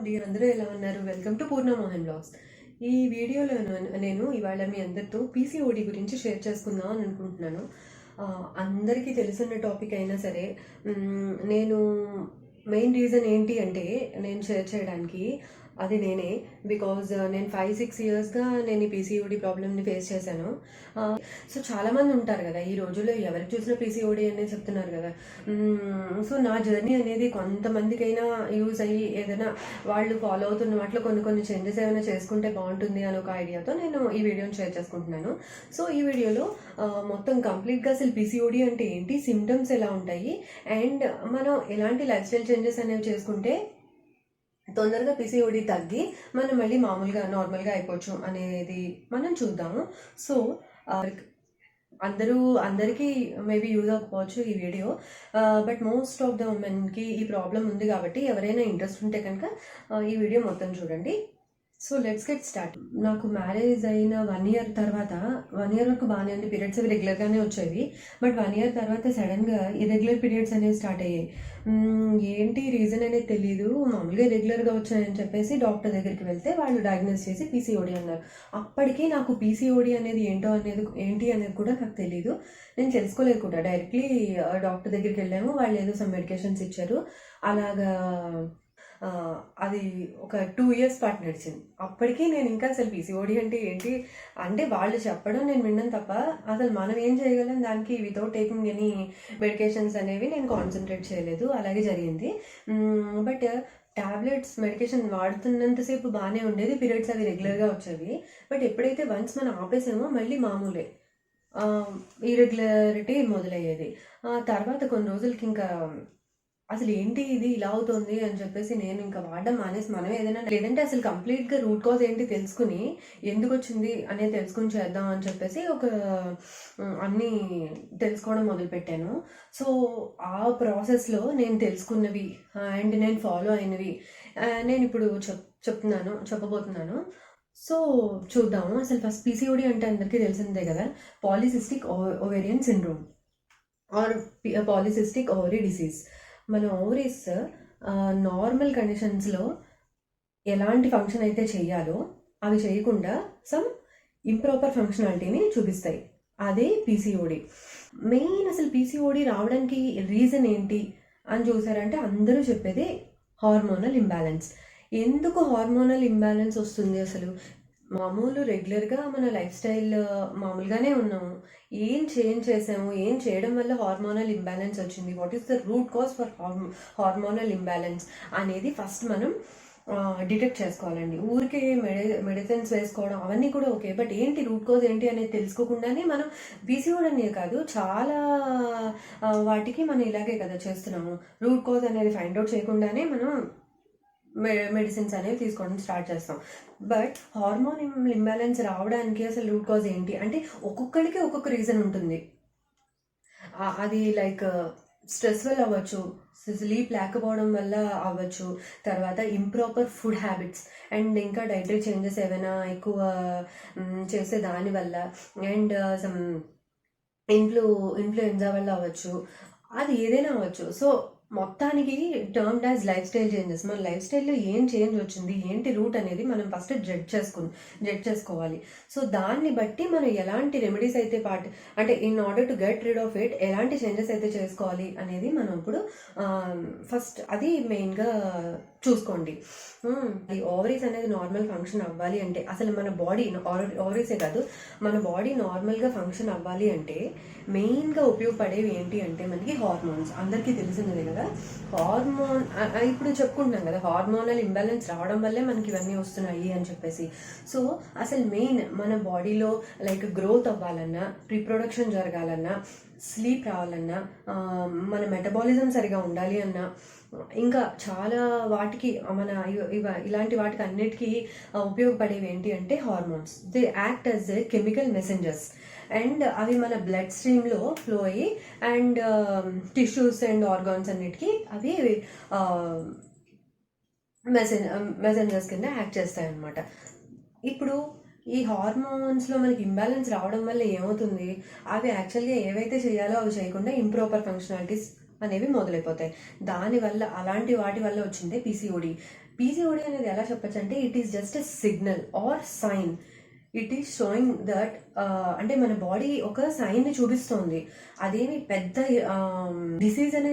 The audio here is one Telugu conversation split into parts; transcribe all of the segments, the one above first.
డియర్ అందరూ ఎలా ఉన్నారు? Welcome to Purna Mohan blogs. ఈ వీడియోలో నేను ఇవాళ మీ అందరితో పీసీఓడి గురించి షేర్ చేసుకుందాం అని అనుకుంటున్నాను. అందరికీ తెలిసిన టాపిక్ అయినా సరే నేను మెయిన్ రీజన్ ఏంటి అంటే నేను షేర్ చేయడానికి అది నేనే. బికాజ్ నేను 5-6 ఇయర్స్గా నేను ఈ పీసీఓడి ప్రాబ్లమ్ని ఫేస్ చేశాను. సో చాలామంది ఉంటారు కదా ఈ రోజుల్లో, ఎవరికి చూసినా పీసీఓడి అనేది చెప్తున్నారు కదా. సో నా జర్నీ అనేది కొంతమందికైనా యూజ్ అయ్యి ఏదైనా వాళ్ళు ఫాలో అవుతున్న వాటిలో కొన్ని చేంజెస్ ఏమైనా చేసుకుంటే బాగుంటుంది అని ఒక ఐడియాతో నేను ఈ వీడియోని షేర్ చేసుకుంటున్నాను. సో ఈ వీడియోలో మొత్తం కంప్లీట్గా అసలు పీసీఓడి అంటే ఏంటి, సిమ్టమ్స్ ఎలా ఉంటాయి, అండ్ మనం ఎలాంటి లైఫ్ స్టైల్ చేంజెస్ అనేవి చేసుకుంటే తొందరగా పీసీఓడి తగ్గి మనం మళ్ళీ మామూలుగా నార్మల్గా అయిపోవచ్చు అనేది మనం చూద్దాము. సో అందరికీ మేబీ యూజ్ అవ్వకపోవచ్చు ఈ video, but most of the ఉమెన్కి ఈ ప్రాబ్లం ఉంది కాబట్టి ఎవరైనా ఇంట్రెస్ట్ ఉంటే కనుక ఈ వీడియో మొత్తం చూడండి. So let's get start. నాకు మ్యారేజ్ అయిన 1 year తర్వాత, 1 year వరకు బాగానే ఉంది, పీరియడ్స్ అవి రెగ్యులర్గానే వచ్చేవి. బట్ 1 year తర్వాత సడన్గా ఇర్రెగ్యులర్ పీరియడ్స్ అనేవి స్టార్ట్ అయ్యాయి. ఏంటి రీజన్ అనేది తెలియదు, మామూలుగా రెగ్యులర్గా వచ్చాయని చెప్పేసి డాక్టర్ దగ్గరికి వెళ్తే వాళ్ళు డయాగ్నోస్ చేసి పీసీఓడి అన్నారు. అప్పటికీ నాకు పీసీఓడి అనేది ఏంటి అనేది కూడా నాకు తెలియదు, నేను తెలుసుకోలేదు కూడా. డైరెక్ట్లీ డాక్టర్ దగ్గరికి వెళ్ళాము, వాళ్ళు ఏదో సమ్ మెడికేషన్స్ ఇచ్చారు. అలాగా అది ఒక 2 years పాటు నడిచింది. అప్పటికీ నేను ఇంకా అసలు పీసీఓడి అంటే ఏంటి అంటే వాళ్ళు చెప్పడం నేను విన్నాను తప్ప అసలు మనం ఏం చేయగలం దానికి వితౌట్ టేకింగ్ ఎనీ మెడికేషన్స్ అనేవి నేను కాన్సన్ట్రేట్ చేయలేదు. అలాగే జరిగింది. బట్ టాబ్లెట్స్ మెడికేషన్ వాడుతున్నంతసేపు బాగానే ఉండేది, పీరియడ్స్ అవి రెగ్యులర్గా వచ్చేవి. బట్ ఎప్పుడైతే వన్స్ మనం ఆపేసామో మళ్ళీ మామూలే ఇర్రెగ్యులారిటీ మొదలయ్యేది. తర్వాత కొన్ని రోజులకి ఇంకా అసలు ఏంటి ఇది ఇలా అవుతుంది అని చెప్పేసి నేను ఇంకా వాడడం మానేసి మనం ఏదైనా, లేదంటే అసలు కంప్లీట్గా రూట్ కాజ్ ఏంటి తెలుసుకుని ఎందుకు వచ్చింది అనేది తెలుసుకుని చేద్దాం అని చెప్పేసి అన్నీ తెలుసుకోవడం మొదలుపెట్టాను. సో ఆ ప్రాసెస్లో నేను తెలుసుకున్నవి అండ్ నేను ఫాలో అయినవి నేను ఇప్పుడు చెప్పబోతున్నాను. సో చూద్దాము. అసలు ఫస్ట్ పీసీఓడి అంటే అందరికీ తెలిసిందే కదా, polycystic ovarian syndrome are polycystic ovary disease. మన ఓవరీస్ నార్మల్ కండిషన్స్లో ఎలాంటి ఫంక్షన్ అయితే చేయాలో అవి చేయకుండా సమ్ ఇంప్రాపర్ ఫంక్షనాలిటీని చూపిస్తాయి. అదే పీసీఓడి. మెయిన్ అసలు పీసీఓడి రావడానికి రీజన్ ఏంటి అని చూసారంటే అందరూ చెప్పేది హార్మోనల్ ఇంబ్యాలెన్స్. ఎందుకు హార్మోనల్ ఇంబ్యాలెన్స్ వస్తుంది? అసలు మామూలు రెగ్యులర్గా మన లైఫ్ స్టైల్ మామూలుగానే ఉన్నాము, ఏం చేంజ్ చేసాము, ఏం చేయడం వల్ల హార్మోనల్ ఇంబ్యాలెన్స్ వచ్చింది, what is the root cause for hormonal imbalance అనేది ఫస్ట్ మనం డిటెక్ట్ చేసుకోవాలండి. ఊరికే మెడిసిన్స్ వేసుకోవడం అవన్నీ కూడా ఓకే, బట్ ఏంటి రూట్ కాజ్ ఏంటి అనేది తెలుసుకోకుండానే మనం పీసీఓడి అనే కాదు చాలా వాటికి మనం ఇలాగే కదా చేస్తున్నాము. రూట్ కాజ్ అనేది ఫైండ్ అవుట్ చేయకుండానే మనం మెడిసిన్స్ అనేవి తీసుకోవడం స్టార్ట్ చేస్తాం. బట్ హార్మోన్ ఇంబ్యాలెన్స్ రావడానికి అసలు రూట్ కాజ్ ఏంటి అంటే ఒక్కొక్కరికి ఒక్కొక్క రీజన్ ఉంటుంది. అది లైక్ స్ట్రెస్ వల్ల అవ్వచ్చు, స్లీప్ లేకపోవడం వల్ల అవ్వచ్చు, తర్వాత ఇంప్రాపర్ ఫుడ్ హ్యాబిట్స్ అండ్ ఇంకా డైటరీ చేంజెస్ ఏమైనా ఎక్కువ చేసే దానివల్ల, అండ్ సమ్ ఇన్ఫ్లుయెన్జా వల్ల అవ్వచ్చు, అది ఏదైనా అవ్వచ్చు. సో మొత్తానికి termed as life style changes. మన లైఫ్ స్టైల్లో ఏం చేంజ్ వచ్చింది, ఏంటి రూట్ అనేది మనం ఫస్ట్ జడ్జ్ చేసుకోవాలి. సో దాన్ని బట్టి మనం ఎలాంటి రెమెడీస్ అయితే అంటే in order to get rid of it ఎలాంటి చేంజెస్ అయితే చేసుకోవాలి అనేది మనం ఇప్పుడు ఫస్ట్ అది మెయిన్గా చూసుకోండి. ఈ ఓవరీస్ అనేది నార్మల్ ఫంక్షన్ అవ్వాలి అంటే, అసలు మన బాడీ ఓవరీసే కాదు మన బాడీ నార్మల్గా ఫంక్షన్ అవ్వాలి అంటే మెయిన్గా ఉపయోగపడేవి ఏంటి అంటే మనకి హార్మోన్స్. అందరికీ తెలిసిందే కదా హార్మోన్. ఇప్పుడు చెప్పుకుంటున్నాం కదా హార్మోనల్ ఇంబ్యాలెన్స్ రావడం వల్లే మనకి ఇవన్నీ వస్తున్నాయి అని చెప్పేసి. సో అసలు మెయిన్ మన బాడీలో లైక్ గ్రోత్ అవ్వాలన్నా, రీప్రొడక్షన్ జరగాలన్నా, స్లీప్ రావాలన్నా, మన మెటబాలిజం సరిగా ఉండాలి అన్నా, ఇంకా చాలా వాటికి మన ఇలాంటి వాటికి అన్నిటికీ ఉపయోగపడేవి ఏంటి అంటే hormones. They act as a chemical messengers and అవి మన బ్లడ్ స్ట్రీమ్లో ఫ్లో అయ్యి అండ్ టిష్యూస్ అండ్ ఆర్గాన్స్ అన్నిటికీ అవి మెసెంజర్స్ కింద యాక్ట్ చేస్తాయి అన్నమాట. ఇప్పుడు ఈ హార్మోన్స్లో మనకి ఇంబ్యాలెన్స్ రావడం వల్ల ఏమవుతుంది, అవి యాక్చువల్గా ఏవైతే చేయాలో అవి చేయకుండా ఇంప్రాపర్ ఫంక్షనాలిటీస్ అనేవి మొదలైపోతాయి. దానివల్ల అలాంటి వాటి వల్ల వచ్చిందే పీసీఓడి. పీసీఓడి అనేది ఎలా చెప్పొచ్చంటే it is just a signal or sign. It is showing that అంటే మన బాడీ ఒక సైన్ని చూపిస్తోంది. అదేమి పెద్ద డిసీజ్ అనే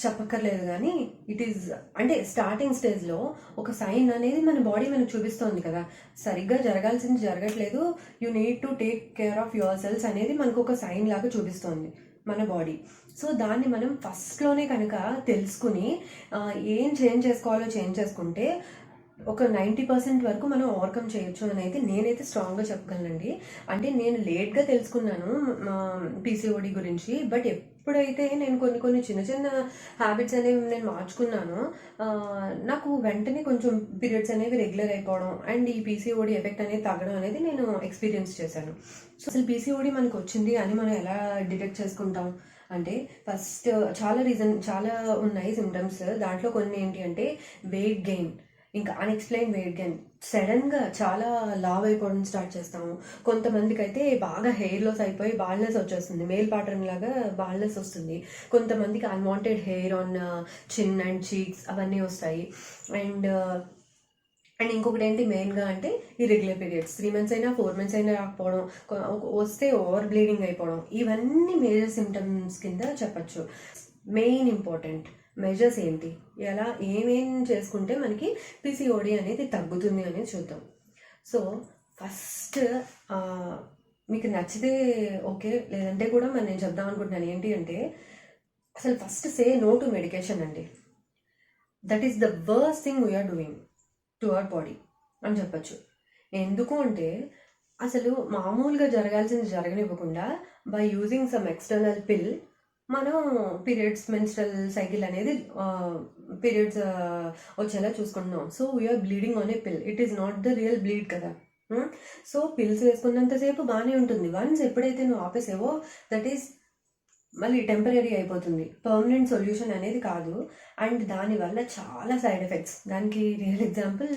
చెప్పక్కర్లేదు, కానీ ఇట్ ఈస్ అంటే స్టార్టింగ్ స్టేజ్లో ఒక సైన్ అనేది మన బాడీ మనకు చూపిస్తోంది కదా, సరిగ్గా జరగాల్సింది జరగట్లేదు, you need to take care of your cells అనేది మనకు ఒక సైన్ లాగా చూపిస్తోంది మన బాడీ. సో దాన్ని మనం ఫస్ట్లోనే కనుక తెలుసుకుని ఏం చేంజ్ చేసుకోవాలో చేంజ్ చేసుకుంటే ఒక 90% వరకు మనం ఓవర్కమ్ చేయొచ్చు అని అయితే నేనైతే స్ట్రాంగ్గా చెప్పగలనండి. అంటే నేను లేట్గా తెలుసుకున్నాను పీసీఓడి గురించి, బట్ ఎప్పుడైతే నేను కొన్ని కొన్ని చిన్న చిన్న హ్యాబిట్స్ అనేవి నేను మార్చుకున్నానో నాకు వెంటనే కొంచెం పీరియడ్స్ అనేవి రెగ్యులర్ అయిపోవడం అండ్ ఈ పీసీఓడి ఎఫెక్ట్ అనేది తగ్గడం అనేది నేను ఎక్స్పీరియన్స్ చేశాను. సో అసలు పీసీఓడి మనకు వచ్చింది అని మనం ఎలా డిటెక్ట్ చేసుకుంటాం అంటే ఫస్ట్ చాలా ఉన్నాయి సిమ్టమ్స్. దాంట్లో కొన్ని ఏంటి అంటే వెయిట్ గెయిన్, ఇంకా అన్ఎక్స్ప్లెయిన్ వెయిట్ గెయిన్, సడన్గా చాలా లావ్ అయిపోవడం స్టార్ట్ చేస్తాము. కొంతమందికి అయితే బాగా హెయిర్ లాస్ అయిపోయి బాల్నెస్ వచ్చేస్తుంది, మేల్ ప్యాటర్న్ లాగా బాల్నెస్ వస్తుంది. కొంతమందికి అన్వాంటెడ్ హెయిర్ ఆన్ చిన్ అండ్ చీక్స్ అవన్నీ వస్తాయి. అండ్ ఇంకొకటి ఏంటి మెయిన్గా అంటే ఇర్రెగ్యులర్ పీరియడ్స్, 3 months అయినా 4 months అయినా రాకపోవడం, వస్తే ఓవర్ బ్లీడింగ్ అయిపోవడం, ఇవన్నీ మేజర్ సిమ్టమ్స్ కింద చెప్పచ్చు. మెయిన్ ఇంపార్టెంట్ మెజర్స్ ఏంటి, ఎలా ఏమేం చేసుకుంటే మనకి పీసీఓడి అనేది తగ్గుతుంది అనేది చూద్దాం. సో ఫస్ట్ మీకు నచ్చితే ఓకే, లేదంటే కూడా నేను చెప్దాం అనుకుంటున్నాను ఏంటి అంటే అసలు first say no to medication అండి. That is the worst thing we are doing to our body అని చెప్పచ్చు. ఎందుకు అంటే అసలు మామూలుగా జరగాల్సింది జరగనివ్వకుండా by using some external pill మనం పీరియడ్స్ మెన్స్ట్రల్ సైకిల్ అనేది పీరియడ్స్ వచ్చేలా చూసుకుంటున్నాం. So we are bleeding on a pill, it is not the real bleed కదా. సో పిల్స్ వేసుకున్నంతసేపు బాగానే ఉంటుంది, వన్స్ ఎప్పుడైతే నువ్వు ఆపేసేవో దట్ ఈస్ మళ్ళీ టెంపరీ అయిపోతుంది, పర్మనెంట్ సొల్యూషన్ అనేది కాదు. అండ్ దానివల్ల చాలా సైడ్ ఎఫెక్ట్స్. దానికి రియల్ ఎగ్జాంపుల్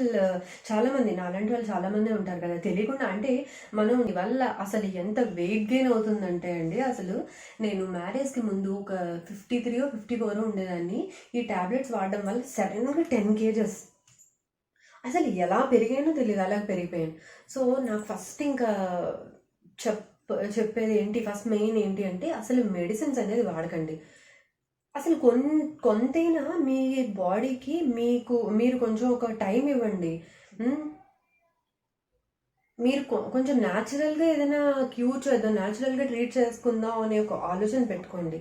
చాలామంది నాలాంటి వాళ్ళు చాలామంది ఉంటారు కదా, తెలియకుండా అంటే మనం వల్ల అసలు ఎంత వెయిట్ గెయిన్ అవుతుందంటే అండి, అసలు నేను మ్యారేజ్కి ముందు ఒక 53 or 54 ఉండేదాన్ని. ఈ ట్యాబ్లెట్స్ వాడడం వల్ల సడన్గా 10 kgs అసలు ఎలా పెరిగానో తెలియదు, అలా పెరిగిపోయాను. సో నాకు ఫస్ట్ ఇంకా చెప్పేది ఏంటి, ఫస్ట్ మెయిన్ ఏంటి అంటే అసలు మెడిసిన్స్ అనేది వాడకండి. అసలు కొంతైనా మీ బాడీకి మీరు కొంచెం ఒక టైం ఇవ్వండి. మీరు కొంచెం న్యాచురల్గా ఏదైనా క్యూర్ చేద్దాం, న్యాచురల్గా ట్రీట్ చేసుకుందాం అనే ఒక ఆలోచన పెట్టుకోండి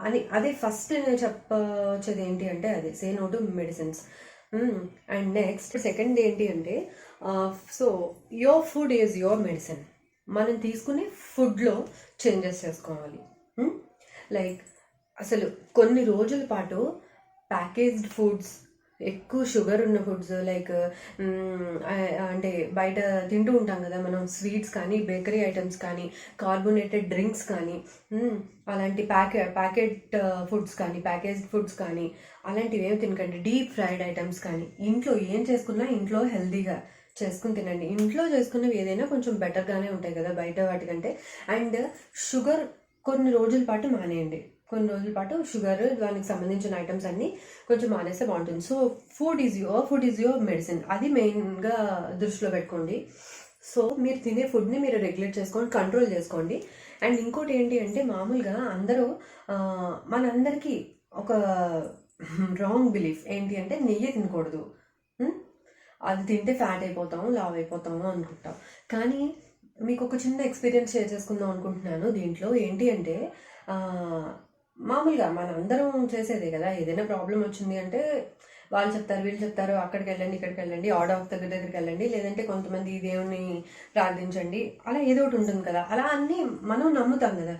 అని. అదే ఫస్ట్ నేను చెప్పొచ్చేది ఏంటి అంటే అదే say no to medicines. And next second ఏంటి అంటే so your food is your medicine. మనం తీసుకునే ఫుడ్లో చేంజెస్ చేసుకోవాలి. లైక్ అసలు కొన్ని రోజుల పాటు ప్యాకేజ్డ్ ఫుడ్స్, ఎక్కువ షుగర్ ఉన్న ఫుడ్స్ లైక్ అంటే బయట తింటూ ఉంటాం కదా మనం, స్వీట్స్ కానీ బేకరీ ఐటమ్స్ కానీ కార్బోనేటెడ్ డ్రింక్స్ కానీ అలాంటి ప్యాకెట్ ఫుడ్స్ కానీ ప్యాకేజ్డ్ ఫుడ్స్ కానీ అలాంటివి ఏమి తినకండి. డీప్ ఫ్రైడ్ ఐటమ్స్ కానీ ఇంట్లో ఏం చేసుకున్నా ఇంట్లో హెల్తీగా చేసుకుని తినండి. ఇంట్లో చేసుకున్నవి ఏదైనా కొంచెం బెటర్గానే ఉంటాయి కదా బయట వాటికంటే. అండ్ షుగర్ కొన్ని రోజుల పాటు మానేయండి, కొన్ని రోజుల పాటు షుగర్ దానికి సంబంధించిన ఐటమ్స్ అన్నీ కొంచెం మానేస్తే బాగుంటుంది. So food is your medicine, అది మెయిన్గా దృష్టిలో పెట్టుకోండి. సో మీరు తినే ఫుడ్ని మీరు రెగ్యులేట్ చేసుకోండి, కంట్రోల్ చేసుకోండి. అండ్ ఇంకోటి ఏంటి అంటే మామూలుగా మనందరికీ ఒక రాంగ్ బిలీఫ్ ఏంటి అంటే నెయ్యి తినకూడదు, అది తింటే ఫ్యాట్ అయిపోతాము, లావ్ అయిపోతాము అనుకుంటాం. కానీ మీకు ఒక చిన్న ఎక్స్పీరియన్స్ షేర్ చేసుకుందాం అనుకుంటున్నాను దీంట్లో. ఏంటి అంటే మామూలుగా మనందరం చేసేదే కదా, ఏదైనా ప్రాబ్లం వచ్చింది అంటే వాళ్ళు చెప్తారు వీళ్ళు చెప్తారు అక్కడికి వెళ్ళండి ఇక్కడికి వెళ్ళండి, దగ్గరికి వెళ్ళండి, లేదంటే కొంతమంది దేవుని ప్రార్థించండి, అలా ఏదో ఒకటి ఉంటుంది కదా. అలా అన్నీ మనం నమ్ముతాం కదా.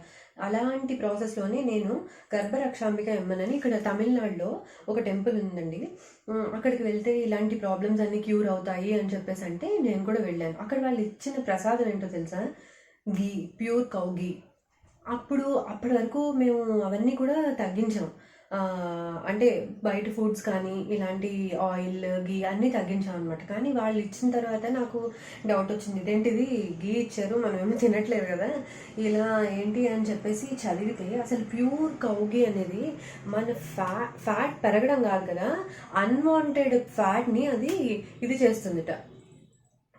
అలాంటి ప్రాసెస్లోనే నేను గర్భరక్షాంబిక ఎమ్మనని ఇక్కడ తమిళనాడులో ఒక టెంపుల్ ఉందండి. అక్కడికి వెళ్తే ఇలాంటి ప్రాబ్లమ్స్ అన్నీ క్యూర్ అవుతాయి అని చెప్పేసి అంటే నేను కూడా వెళ్ళాను. అక్కడ వాళ్ళు ఇచ్చిన ప్రసాదం ఏంటో తెలుసా, ప్యూర్ కౌ గీ. అప్పటి వరకు మేము అవన్నీ కూడా తగ్గించాం. అంటే బయట ఫుడ్స్ కానీ ఇలాంటి ఆయిల్ గీ అన్నీ తగ్గించాం అనమాట. కానీ వాళ్ళు ఇచ్చిన తర్వాత నాకు డౌట్ వచ్చింది, ఇదేంటిది గీ ఇచ్చారు మనం ఏమో తినట్లేదు కదా ఇలా ఏంటి అని చెప్పేసి చదివితే అసలు ప్యూర్ కౌ గీ అనేది మన ఫ్యాట్ పెరగడం కాదు కదా, అన్వాంటెడ్ ఫ్యాట్ని అది ఇది చేస్తుందిట,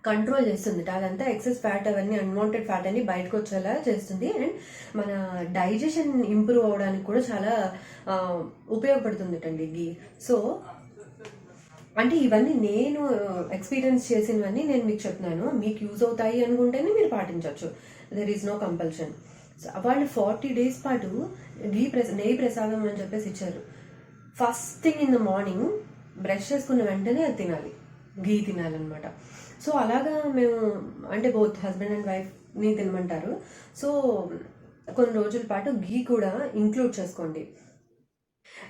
కంట్రోల్ చేస్తుంది. అదంతా ఎక్సెస్ ఫ్యాట్ అవన్నీ అన్వాంటెడ్ ఫ్యాట్ అని బయటకు వచ్చేలా చేస్తుంది. అండ్ మన డైజెషన్ ఇంప్రూవ్ అవడానికి కూడా చాలా ఉపయోగపడుతుంది గీ. సో అంటే ఇవన్నీ నేను ఎక్స్పీరియన్స్ చేసినవన్నీ నేను మీకు చెప్తున్నాను, మీకు యూజ్ అవుతాయి అనుకుంటేనే మీరు పాటించవచ్చు, దెర్ ఈజ్ నో కంపల్షన్. వాళ్ళు 40 days పాటు నెయ్యి ప్రసాదం అని చెప్పేసి ఇచ్చారు. First thing in the morning brush చేసుకున్న వెంటనే అది తినాలి, గీ తినాలన్నమాట. సో అలాగా మేము అంటే బోత్ హస్బెండ్ అండ్ వైఫ్ని తినమంటారు. సో కొన్ని రోజుల పాటు గీ కూడా ఇంక్లూడ్ చేసుకోండి.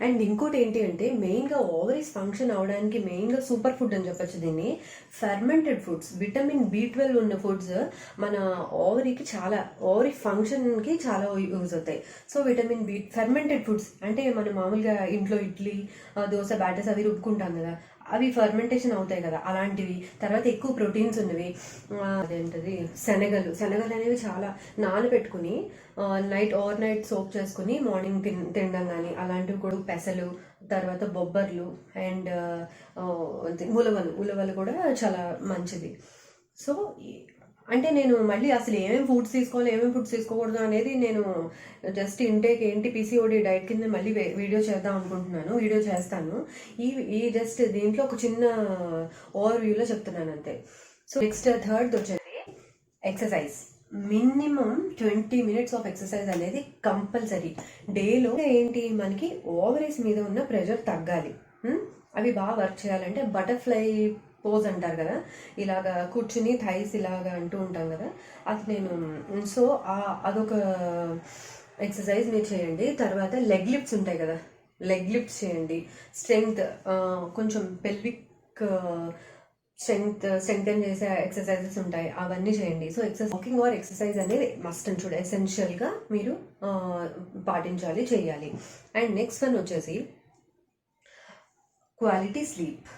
అండ్ ఇంకోటి ఏంటి అంటే మెయిన్గా ఓవరీస్ ఫంక్షన్ అవడానికి మెయిన్గా సూపర్ ఫుడ్ అని చెప్పచ్చు దీన్ని. ఫెర్మెంటెడ్ ఫుడ్స్, విటమిన్ B12 ఉన్న ఫుడ్స్ మన ఓవరీకి చాలా, ఓవరీ ఫంక్షన్కి చాలా యూజ్ అవుతాయి. సో విటమిన్ ఫెర్మెంటెడ్ ఫుడ్స్ అంటే మనం మామూలుగా ఇంట్లో ఇడ్లీ దోశ బ్యాటర్స్ అవి రుబ్బుకుంటాం కదా, అవి ఫర్మెంటేషన్ అవుతాయి కదా అలాంటివి. తర్వాత ఎక్కువ ప్రోటీన్స్ ఉన్నవి అదేంటది శనగలు అనేవి చాలా నానబెట్టుకుని ఓవర్ నైట్ సోప్ చేసుకుని మార్నింగ్ తినడం కానీ అలాంటివి కూడా. పెసలు, తర్వాత బొబ్బర్లు అండ్ ఉలవలు కూడా చాలా మంచిది. సో అంటే నేను మళ్ళీ అసలు ఏమేమి ఫుడ్స్ తీసుకోవాలి ఏమేమి ఫుడ్స్ తీసుకోకూడదు అనేది నేను జస్ట్ ఇంటేక్ ఏంటి PCOD డైట్ కింద మళ్ళీ వీడియో చేద్దాం అనుకుంటున్నాను, వీడియో చేస్తాను. ఈ జస్ట్ దీంట్లో ఒక చిన్న ఓవర్ వ్యూలో చెప్తున్నాను అంతే. సో నెక్స్ట్ థర్డ్ వచ్చేది exercise. Minimum 20 minutes of exercise అనేది కంపల్సరీ డేలో. ఏంటి మనకి ఓవరీస్ మీద ఉన్న ప్రెషర్ తగ్గాలి, అవి బాగా వర్క్ చేయాలంటే బటర్ఫ్లై పోజ్ అంటారు కదా, ఇలాగా కూర్చుని థైస్ ఇలాగా అంటూ ఉంటాం కదా, అది నేను. సో అదొక ఎక్సర్సైజ్ మీరు చేయండి. తర్వాత లెగ్ లిఫ్ట్స్ ఉంటాయి కదా, లెగ్ లిఫ్ట్స్ చేయండి. స్ట్రెంగ్త్, కొంచెం పెల్విక్ స్ట్రెంగ్తన్ చేసే ఎక్సర్సైజెస్ ఉంటాయి, అవన్నీ చేయండి. సో వాకింగ్ ఆర్ ఎక్సర్సైజ్ అనేది మస్ట్ అండ్ షుడ్ ఎసెన్షియల్గా మీరు పాటించాలి, చేయాలి. అండ్ నెక్స్ట్ వన్ వచ్చేసి క్వాలిటీ స్లీప్,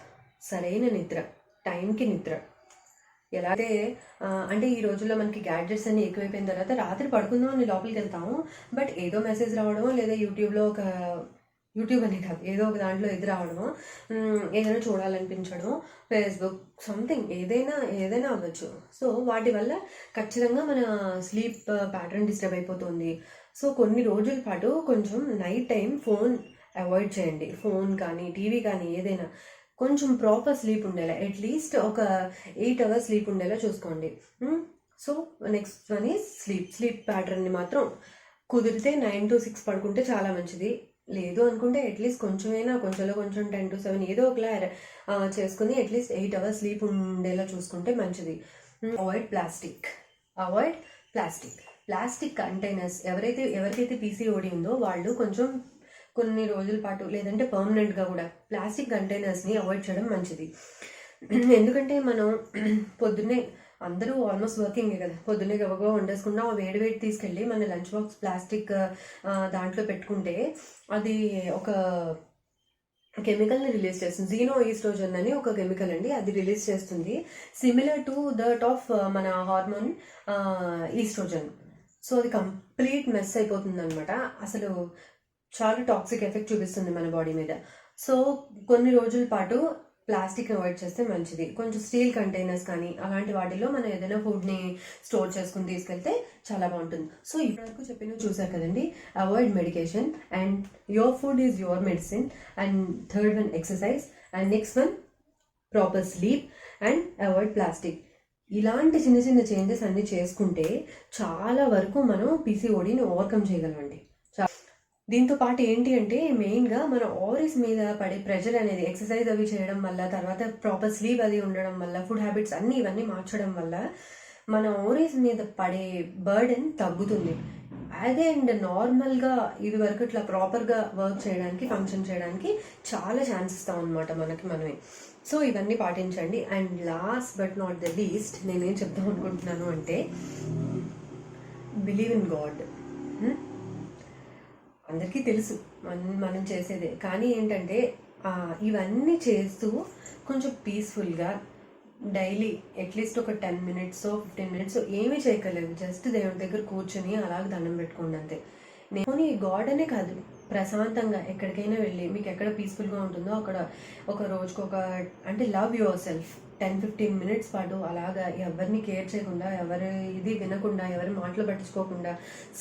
సరైన నిద్ర, టైంకి నిద్ర. ఎలా అయితే అంటే ఈ రోజుల్లో మనకి గ్యాడ్జెట్స్ అన్ని ఎక్కువైపోయిన తర్వాత రాత్రి పడుకుందాం అని లోపలికి వెళ్తాము, బట్ ఏదో మెసేజ్ రావడమో లేదా యూట్యూబ్ అనే కాదు ఏదో ఒక దాంట్లో ఎదురు రావడమో, ఏదైనా చూడాలనిపించడమో, ఫేస్బుక్ సంథింగ్ ఏదైనా అవ్వచ్చు. సో వాటి వల్ల ఖచ్చితంగా మన స్లీప్ ప్యాటర్న్ డిస్టర్బ్ అయిపోతుంది. సో కొన్ని రోజుల పాటు కొంచెం నైట్ టైం ఫోన్ అవాయిడ్ చేయండి, ఫోన్ కానీ టీవీ కానీ ఏదైనా. కొంచెం ప్రాపర్ స్లీప్ ఉండేలా, అట్లీస్ట్ ఒక 8 hours స్లీప్ ఉండేలా చూసుకోండి. So next one is sleep ప్యాటర్న్ని మాత్రం కుదిరితే 9 to 6 పడుకుంటే చాలా మంచిది. లేదు అనుకుంటే అట్లీస్ట్ కొంచెమైనా కొంచెంలో కొంచెం 10 to 7 ఏదో ఒకలా చేసుకుని అట్లీస్ట్ 8 hours స్లీప్ ఉండేలా చూసుకుంటే మంచిది. Avoid plastic containers. ఎవరికైతే PCOD ఉందో వాళ్ళు కొంచెం కొన్ని రోజుల పాటు లేదంటే పర్మనెంట్గా కూడా ప్లాస్టిక్ కంటైనర్స్ని అవాయిడ్ చేయడం మంచిది. ఎందుకంటే మనం పొద్దున్నే అందరూ ఆల్మోస్ట్ వర్కింగే కదా, పొద్దున్నే గబగబా వండేసుకున్నా వేడి తీసుకెళ్ళి మన లంచ్ బాక్స్ ప్లాస్టిక్ దాంట్లో పెట్టుకుంటే అది ఒక కెమికల్ని రిలీజ్ చేస్తుంది. జీనో ఈస్ట్రోజన్ అని ఒక కెమికల్ అండి, అది రిలీజ్ చేస్తుంది సిమిలర్ టు దట్ ఆఫ్ మన హార్మోన్ ఈస్ట్రోజన్. సో అది కంప్లీట్ మెస్ అయిపోతుంది అనమాట, అసలు చాలా టాక్సిక్ ఎఫెక్ట్ చూపిస్తుంది మన బాడీ మీద. సో కొన్ని రోజుల పాటు ప్లాస్టిక్ అవాయిడ్ చేస్తే మంచిది. కొంచెం స్టీల్ కంటైనర్స్ కానీ అలాంటి వాటిలో మనం ఏదైనా ఫుడ్ని స్టోర్ చేసుకుని తీసుకెళ్తే చాలా బాగుంటుంది. సో ఇప్పటివరకు చెప్పినవి చూసారు కదండి. Avoid medication and your food is your medicine. And third one exercise. And next one proper sleep and avoid plastic. ఇలాంటి చిన్న చేంజెస్ అన్ని చేసుకుంటే చాలా వరకు మనం PCODని ఓవర్కమ్ చేయగలమండి. దీంతో పాటు ఏంటి అంటే మెయిన్గా మన ఓవరీస్ మీద పడే ప్రెషర్ అనేది ఎక్సర్సైజ్ అవి చేయడం వల్ల, తర్వాత ప్రాపర్ స్లీప్ అది ఉండడం వల్ల, ఫుడ్ హ్యాబిట్స్ ఇవన్నీ మార్చడం వల్ల మన ఓవరీస్ మీద పడే బర్డెన్ తగ్గుతుంది. అదే అండ్ నార్మల్గా ఇది వరకు ఇట్లా ప్రాపర్గా వర్క్ చేయడానికి, ఫంక్షన్ చేయడానికి చాలా ఛాన్స్ ఇస్తాం అనమాట మనమే. సో ఇవన్నీ పాటించండి. And last but not the least నేనేం చెప్దాం అనుకుంటున్నాను అంటే బిలీవ్ ఇన్ గాడ్. అందరికీ తెలుసు మనం చేసేదే. కానీ ఏంటంటే ఇవన్నీ చేస్తూ కొంచెం పీస్ఫుల్గా డైలీ అట్లీస్ట్ ఒక 10 మినిట్స్ 15 మినిట్స్ ఏమీ చేయక్కర్లేదు, జస్ట్ దేవుడి దగ్గర కూర్చొని అలాగ దండం పెట్టుకోండి అంతే. నేను ఈ గాడ్ అనే కాదు, ప్రశాంతంగా ఎక్కడికైనా వెళ్ళి మీకు ఎక్కడ పీస్ఫుల్గా ఉంటుందో అక్కడ ఒక రోజుకు అంటే లవ్ యువర్ సెల్ఫ్ 10-15 మినిట్స్ పాటు అలాగా ఎవరిని కేర్ చేయకుండా, ఎవరి ఇది వినకుండా, ఎవరి మాటలు పట్టించుకోకుండా,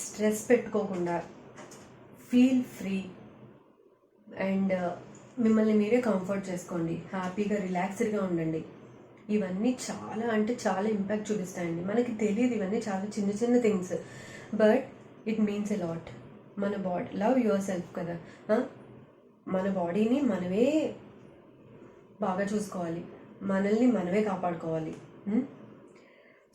స్ట్రెస్ పెట్టుకోకుండా ఫీల్ ఫ్రీ అండ్ మిమ్మల్ని మీరే కంఫర్ట్ చేసుకోండి, హ్యాపీగా రిలాక్స్డ్గా ఉండండి. ఇవన్నీ చాలా అంటే చాలా ఇంపాక్ట్ చూపిస్తాయండి. మనకి తెలియదు, ఇవన్నీ చాలా చిన్న చిన్న things, but it means a lot. మన బాడీ, లవ్ యువర్ సెల్ఫ్ కదా, మన బాడీని మనమే బాగా చూసుకోవాలి, మనల్ని మనమే కాపాడుకోవాలి.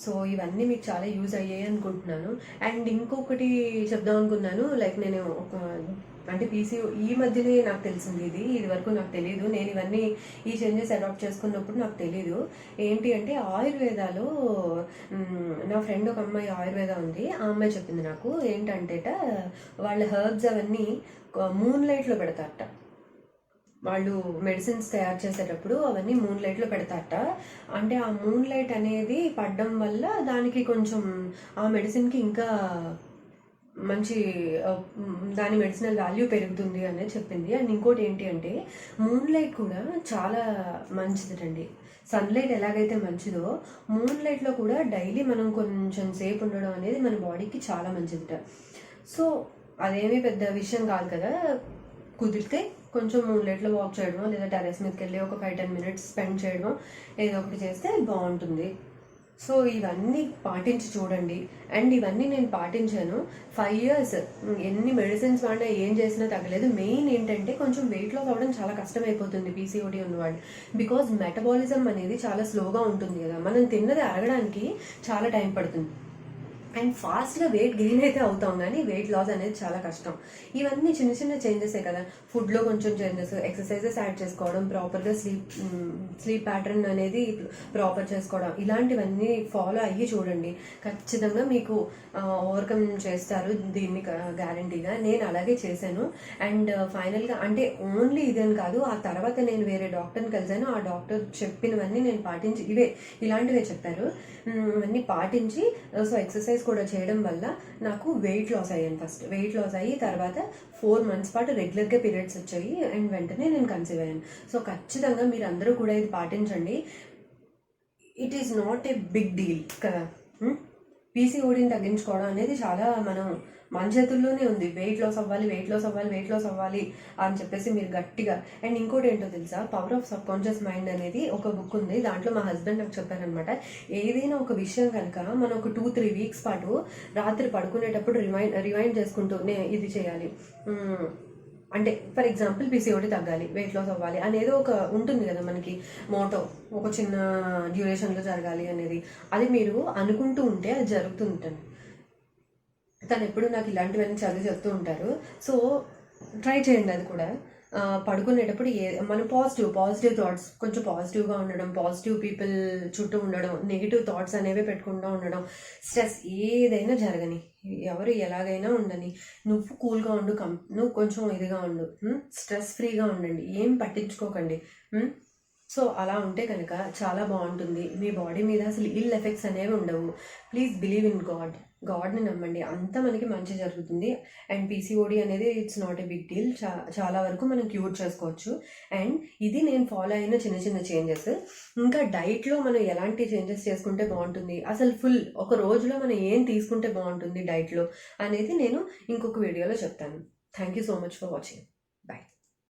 సో ఇవన్నీ మీకు చాలా యూజ్ అయ్యాయి అనుకుంటున్నాను. అండ్ ఇంకొకటి చెప్దాం అనుకున్నాను, లైక్ నేను అంటే పీసీఓ ఈ మధ్యనే నాకు తెలిసింది, ఇది వరకు నాకు తెలియదు. నేను ఇవన్నీ ఈ చేంజెస్ అడాప్ట్ చేసుకున్నప్పుడు నాకు తెలీదు. ఏంటి అంటే ఆయుర్వేదాలో నా ఫ్రెండ్ ఒక అమ్మాయి ఆయుర్వేద ఉంది, ఆ అమ్మాయి చెప్పింది నాకు. ఏంటంటేట వాళ్ళ హెర్బ్స్ అవన్నీ మూన్ లైట్లో పెడతారట. వాళ్ళు మెడిసిన్స్ తయారు చేసేటప్పుడు అవన్నీ మూన్ లైట్లో పెడతారట. అంటే ఆ మూన్ లైట్ అనేది పడడం వల్ల దానికి కొంచెం ఆ మెడిసిన్కి ఇంకా మంచి దాని మెడిసినల్ వాల్యూ పెరుగుతుంది అనేది చెప్పింది. అండ్ ఇంకోటి ఏంటి అంటే మూన్ లైట్ కూడా చాలా మంచిదండి. సన్లైట్ ఎలాగైతే మంచిదో మూన్ లైట్లో కూడా డైలీ మనం కొంచెం సేపు ఉండడం అనేది మన బాడీకి చాలా మంచిదిట. సో అదేమీ పెద్ద విషయం కాదు కదా, కుదిరితే కొంచెం మూన్ లైట్లో వాక్ చేయడమో లేదా టెర్రస్ మీదకి వెళ్ళి ఒక 5-10 మినిట్స్ స్పెండ్ చేయడమో ఏదో ఒకటి చేస్తే బాగుంటుంది. సో ఇవన్నీ పాటించి చూడండి. అండ్ ఇవన్నీ నేను పాటించాను 5 years. ఎన్ని మెడిసిన్స్ వాడినా ఏం చేసినా తగ్గలేదు. మెయిన్ ఏంటంటే కొంచెం వెయిట్ లాస్ అవ్వడం చాలా కష్టమైపోతుంది పీసీఓడి ఉన్నవాళ్ళు. బికాజ్ మెటబాలిజం అనేది చాలా స్లోగా ఉంటుంది కదా, మనం తిన్నది అరగడానికి చాలా టైం పడుతుంది. అండ్ ఫాస్ట్గా వెయిట్ గెయిన్ అయితే అవుతాం, కానీ వెయిట్ లాస్ అనేది చాలా కష్టం. ఇవన్నీ చిన్న చిన్న చేంజెసే కదా. ఫుడ్లో కొంచెం చేంజెస్, ఎక్సర్సైజెస్ యాడ్ చేసుకోవడం, ప్రాపర్గా స్లీప్ ప్యాటర్న్ అనేది ప్రాపర్ చేసుకోవడం, ఇలాంటివన్నీ ఫాలో అయ్యి చూడండి. ఖచ్చితంగా మీకు ఓవర్కమ్ చేస్తారు, దీన్ని గ్యారంటీగా. నేను అలాగే చేశాను. అండ్ ఫైనల్గా అంటే ఓన్లీ ఇదని కాదు, ఆ తర్వాత నేను వేరే డాక్టర్ని కలిసాను. ఆ డాక్టర్ చెప్పినవన్నీ నేను పాటించి ఇలాంటివే చెప్పారు, ఇవన్నీ పాటించి సో ఎక్సర్సైజ్ కూడా చేయడం వల్ల నాకు వెయిట్ లాస్ అయ్యాను. ఫస్ట్ వెయిట్ లాస్ అయ్యి తర్వాత 4 months పాటు రెగ్యులర్గా పీరియడ్స్ వచ్చాయి అండ్ వెంటనే నేను కన్సీవ్ అయ్యాను. సో ఖచ్చితంగా మీరు అందరూ కూడా ఇది పాటించండి. It is not a big deal కదా. పీసీఓడిని తగ్గించుకోవడం అనేది చాలా మన చేతుల్లోనే ఉంది. వెయిట్ లాస్ అవ్వాలి అని చెప్పేసి మీరు గట్టిగా. అండ్ ఇంకోటి ఏంటో తెలుసా, power of sub conscious mind అనేది ఒక బుక్ ఉంది, దాంట్లో మా హస్బెండ్ నాకు చెప్పారనమాట. ఏదైనా ఒక విషయం కనుక మనం ఒక 2-3 weeks పాటు రాత్రి పడుకునేటప్పుడు రిమైండ్ చేసుకుంటూ ఇది చేయాలి. అంటే ఫర్ ఎగ్జాంపుల్ పీసీఓడి తగ్గాలి, వెయిట్ లాస్ అవ్వాలి అనేది ఒక ఉంటుంది కదా మనకి మోటో, ఒక చిన్న డ్యూరేషన్లో జరగాలి అనేది. అది మీరు అనుకుంటూ ఉంటే అది జరుగుతుంటుంది. తను ఎప్పుడు నాకు ఇలాంటివన్నీ చెప్తూ ఉంటారు. సో ట్రై చేయండి అది కూడా. పడుకునేటప్పుడు మన పాజిటివ్ థాట్స్, కొంచెం పాజిటివ్గా ఉండడం, పాజిటివ్ పీపుల్ చుట్టూ ఉండడం, నెగిటివ్ థాట్స్ అనేవి పెట్టుకుంటూ ఉండడం. స్ట్రెస్ ఏదైనా జరగని, ఎవరు ఎలాగైనా ఉండని, నువ్వు కూల్గా ఉండు, నువ్వు కొంచెం ఇదిగా ఉండు, స్ట్రెస్ ఫ్రీగా ఉండండి, ఏం పట్టించుకోకండి. సో అలా ఉంటే కనుక చాలా బాగుంటుంది. మీ బాడీ మీద అసలు ఇల్ ఎఫెక్ట్స్ అనేవి ఉండవు. ప్లీజ్ బిలీవ్ ఇన్ గాడ్ని నమ్మండి, అంతా మనకి మంచి జరుగుతుంది. అండ్ పీసీఓడి అనేది it's not a big deal, చాలా వరకు మనం క్యూర్ చేసుకోవచ్చు. అండ్ ఇది నేను ఫాలో అయిన చిన్న చిన్న చేంజెస్. ఇంకా డైట్లో మనం ఎలాంటి చేంజెస్ చేసుకుంటే బాగుంటుంది, అసలు ఒక రోజులో మనం ఏం తీసుకుంటే బాగుంటుంది డైట్లో అనేది నేను ఇంకొక వీడియోలో చెప్తాను. Thank you so much for watching.